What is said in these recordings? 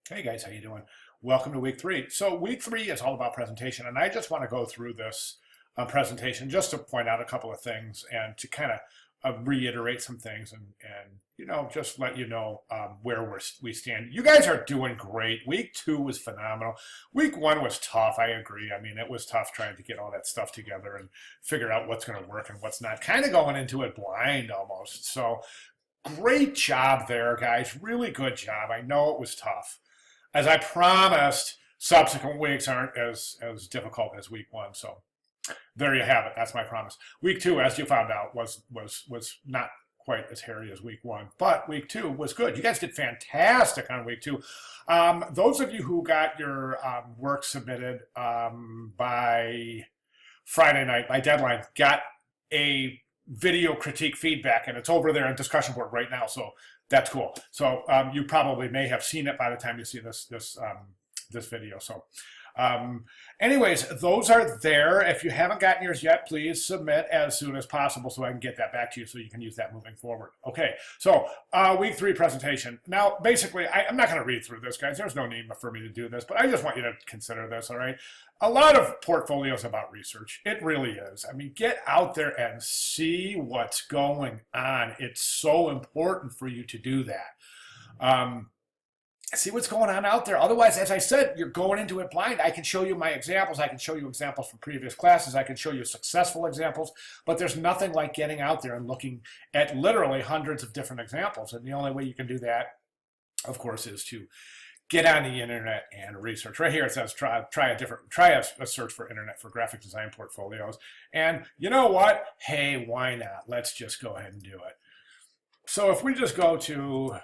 Hey guys, how you doing? Welcome to week three. So week three is all about presentation, and I just want to go through this presentation just to point out a couple of things and to kind of reiterate some things and just let you know where we stand. You guys are doing great. Week two was phenomenal. Week one was tough. I agree. I mean, it was tough trying to get all that stuff together and figure out what's going to work and what's not. Kind of going into it blind almost. So great job there, guys. Really good job. I know it was tough. As I promised, subsequent weeks aren't as difficult as week one. So there you have it. That's my promise. Week two, as you found out, was not quite as hairy as week one, but week two was good. You guys did fantastic on week two. Those of you who got your work submitted by Friday night, by deadline, got a video critique feedback, and it's over there in discussion board right now. So that's cool. So you probably may have seen it by the time you see this video. So anyways, those are there. If you haven't gotten yours yet, please submit as soon as possible so I can get that back to you so you can use that moving forward. Okay, so week three presentation. Now, basically, I'm not going to read through this, guys. There's no need for me to do this, but I just want you to consider this, all right? A lot of portfolios about research. It really is. I mean, get out there and see what's going on. It's so important for you to do that. See what's going on out there. Otherwise, as I said, you're going into it blind. I can show you my examples. I can show you examples from previous classes. I can show you successful examples, but there's nothing like getting out there and looking at literally hundreds of different examples. And the only way you can do that, of course, is to get on the internet and research. Right here it says try a search for internet for graphic design portfolios. And you know what? Hey, why not? Let's just go ahead and do it. So if we just go to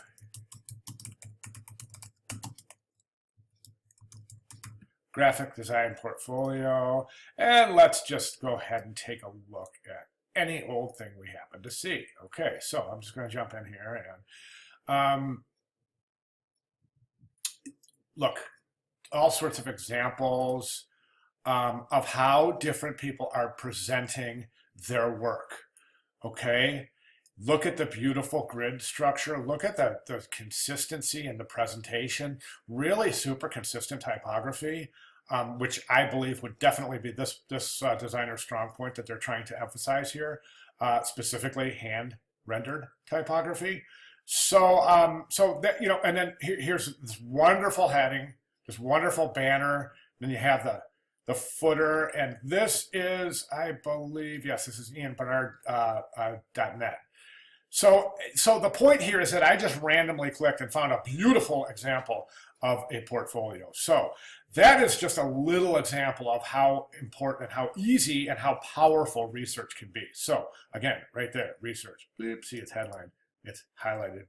graphic design portfolio, and let's just go ahead and take a look at any old thing we happen to see. Okay, so I'm just going to jump in here and look, all sorts of examples of how different people are presenting their work. Okay, look at the beautiful grid structure. Look at the consistency in the presentation. Really super consistent typography, which I believe would definitely be this designer's strong point that they're trying to emphasize here, specifically hand rendered typography. So, so that, and then here's this wonderful heading, this wonderful banner. Then you have the footer, and this is, I believe, yes, this is ianbernard.net. So the point here is that I just randomly clicked and found a beautiful example of a portfolio. So that is just a little example of how important, how easy, and how powerful research can be. So again, right there, research. Beep, see its headline. It's highlighted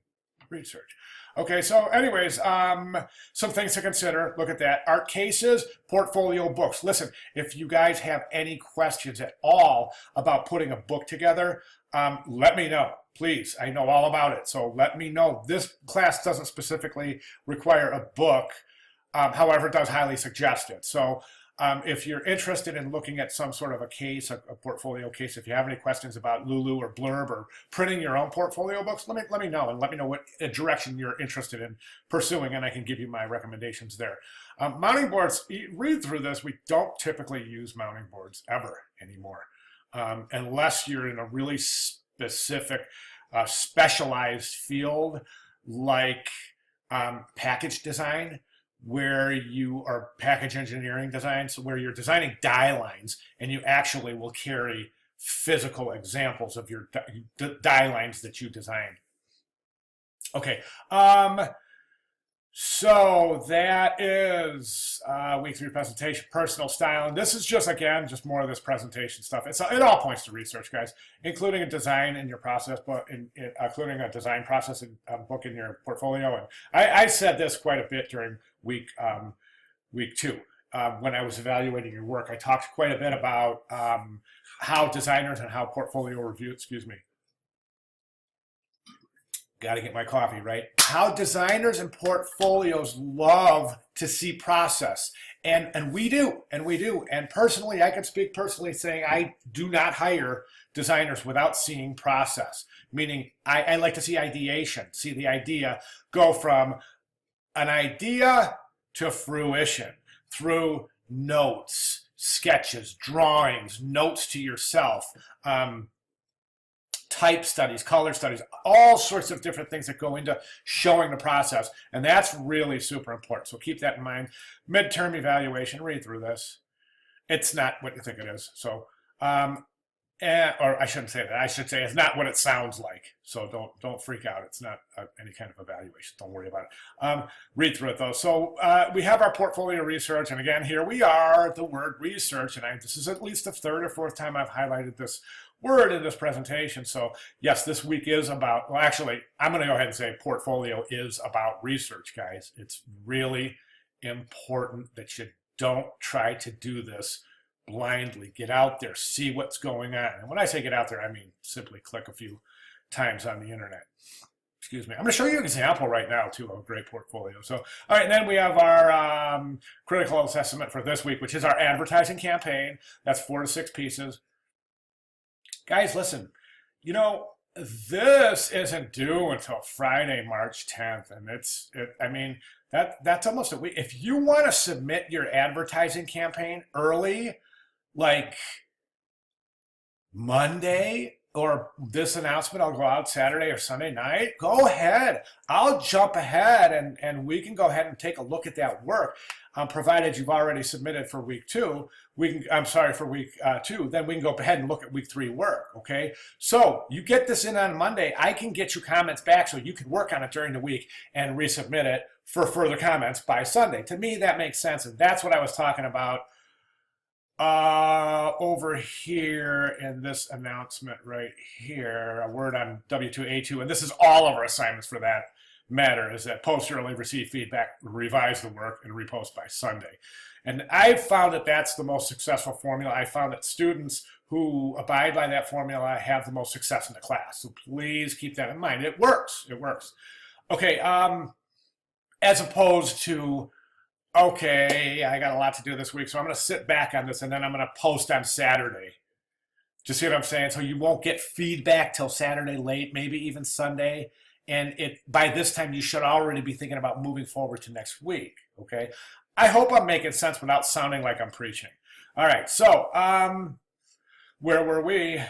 research. Okay, so anyways, some things to consider. Look at that. Art cases, portfolio books. Listen, if you guys have any questions at all about putting a book together, let me know, please. I know all about it, so let me know. This class doesn't specifically require a book, however, it does highly suggest it. So if you're interested in looking at some sort of a case, a portfolio case, if you have any questions about Lulu or Blurb or printing your own portfolio books, let me know, and let me know what direction you're interested in pursuing, and I can give you my recommendations there. Mounting boards, read through this. We don't typically use mounting boards ever anymore, unless you're in a really specific, specialized field like package design, where you are package engineering design, so where you're designing die lines and you actually will carry physical examples of your die lines that you designed. Okay, so that is week three presentation, personal style. And this is just, again, just more of this presentation stuff. It all points to research, guys, including a design in your process, but including a design process book in your portfolio. And I said this quite a bit during week two. When I was evaluating your work, I talked quite a bit about how designers and how portfolio review, excuse me, got to get my coffee, right? How designers and portfolios love to see process. And we do, and we do. And personally, I can speak personally saying I do not hire designers without seeing process. Meaning I like to see ideation, see the idea go from an idea to fruition through notes, sketches, drawings, notes to yourself, type studies, color studies, all sorts of different things that go into showing the process. And that's really super important. So keep that in mind. Midterm evaluation, read through this. It's not what you think it is. So, or I shouldn't say that. I should say it's not what it sounds like. So don't freak out. It's not any kind of evaluation. Don't worry about it. Read through it though. So we have our portfolio research, and again, here we are. The word research, and this is at least the third or fourth time I've highlighted this word in this presentation. So yes, this week is about. Well, actually, I'm going to go ahead and say portfolio is about research, guys. It's really important that you don't try to do this blindly. Get out there, see what's going on. And when I say get out there, I mean simply click a few times on the internet. Excuse me. I'm going to show you an example right now, too, of a great portfolio. So, all right, and then we have our critical assessment for this week, which is our advertising campaign. That's 4 to 6 pieces. Guys, listen, you know, this isn't due until Friday, March 10th. And I mean, that's almost a week. If you want to submit your advertising campaign early, like Monday, or this announcement will go out Saturday or Sunday night, go ahead. I'll jump ahead and we can go ahead and take a look at that work. Provided you've already submitted for week 2, for week 2, then we can go ahead and look at week 3 work, okay? So you get this in on Monday, I can get you comments back so you can work on it during the week and resubmit it for further comments by Sunday. To me, that makes sense, and that's what I was talking about over here in this announcement right here, a word on W2A2, and this is all of our assignments for that matter, is that post early, receive feedback, revise the work, and repost by Sunday. And I've found that that's the most successful formula. I found that students who abide by that formula have the most success in the class. So please keep that in mind. It works. It works. Okay. As opposed to, okay, I got a lot to do this week, so I'm going to sit back on this and then I'm going to post on Saturday. Do you see what I'm saying? So you won't get feedback till Saturday late, maybe even Sunday. And by this time, you should already be thinking about moving forward to next week, okay? I hope I'm making sense without sounding like I'm preaching. All right, so where were we?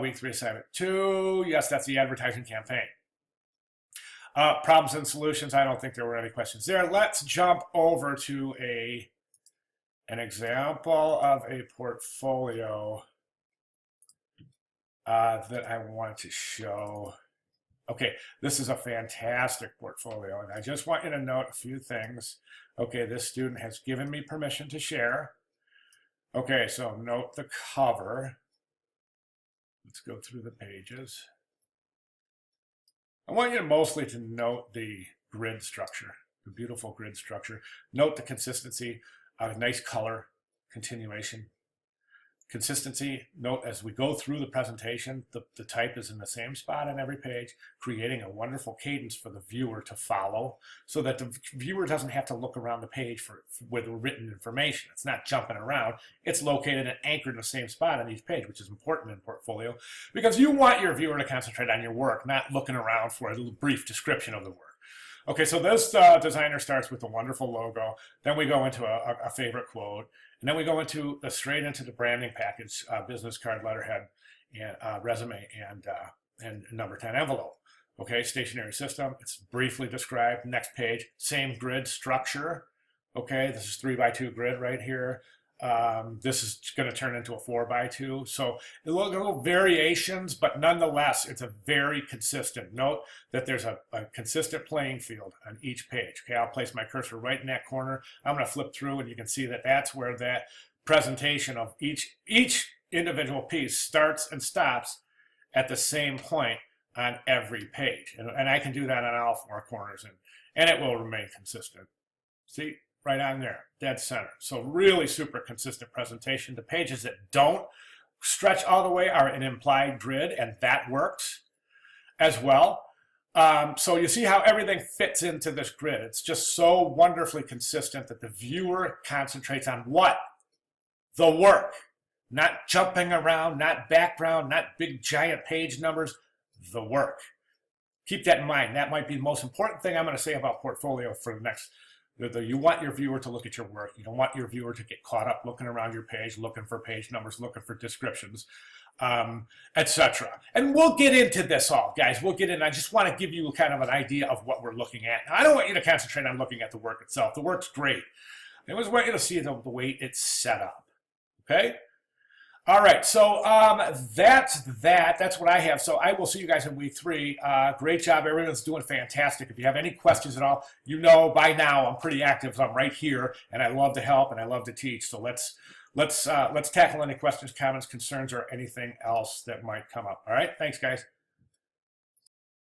Week 3, assignment 2. Yes, that's the advertising campaign. Problems and solutions. I don't think there were any questions there. Let's jump over to an example of a portfolio that I want to show. Okay, this is a fantastic portfolio, and I just want you to note a few things. Okay, this student has given me permission to share. Okay, so note the cover. Let's go through the pages. I want you mostly to note the grid structure, the beautiful grid structure. Note the consistency, nice color, continuation. Consistency, note as we go through the presentation, the type is in the same spot on every page, creating a wonderful cadence for the viewer to follow so that the viewer doesn't have to look around the page with written information. It's not jumping around. It's located and anchored in the same spot on each page, which is important in portfolio because you want your viewer to concentrate on your work, not looking around for a brief description of the work. Okay, so this designer starts with a wonderful logo. Then we go into a favorite quote. And then we go straight into the branding package, business card, letterhead, and resume, and number 10 envelope. Okay, stationary system. It's briefly described. Next page, same grid structure. Okay, this is 3x2 grid right here. This is going to turn into a 4x2. So little variations, but nonetheless, it's a very consistent. Note that there's a consistent playing field on each page. Okay, I'll place my cursor right in that corner. I'm going to flip through and you can see that that's where that presentation of each individual piece starts and stops at the same point on every page. And I can do that on all 4 corners and it will remain consistent. See? Right on there, dead center. So really super consistent presentation. The pages that don't stretch all the way are an implied grid, and that works as well. So you see how everything fits into this grid. It's just so wonderfully consistent that the viewer concentrates on what? The work. Not jumping around, not background, not big giant page numbers. The work. Keep that in mind. That might be the most important thing I'm going to say about portfolio for the next. You want your viewer to look at your work. You don't want your viewer to get caught up looking around your page, looking for page numbers, looking for descriptions, etc. And we'll get into this all, guys. We'll get in. I just want to give you kind of an idea of what we're looking at. Now, I don't want you to concentrate on looking at the work itself. The work's great. I just want you to see the way it's set up. Okay? All right, so that's that. That's what I have. So I will see you guys in week 3. Great job. Everyone's doing fantastic. If you have any questions at all, you know by now I'm pretty active. So I'm right here, and I love to help and I love to teach. So let's tackle any questions, comments, concerns, or anything else that might come up. All right, thanks, guys.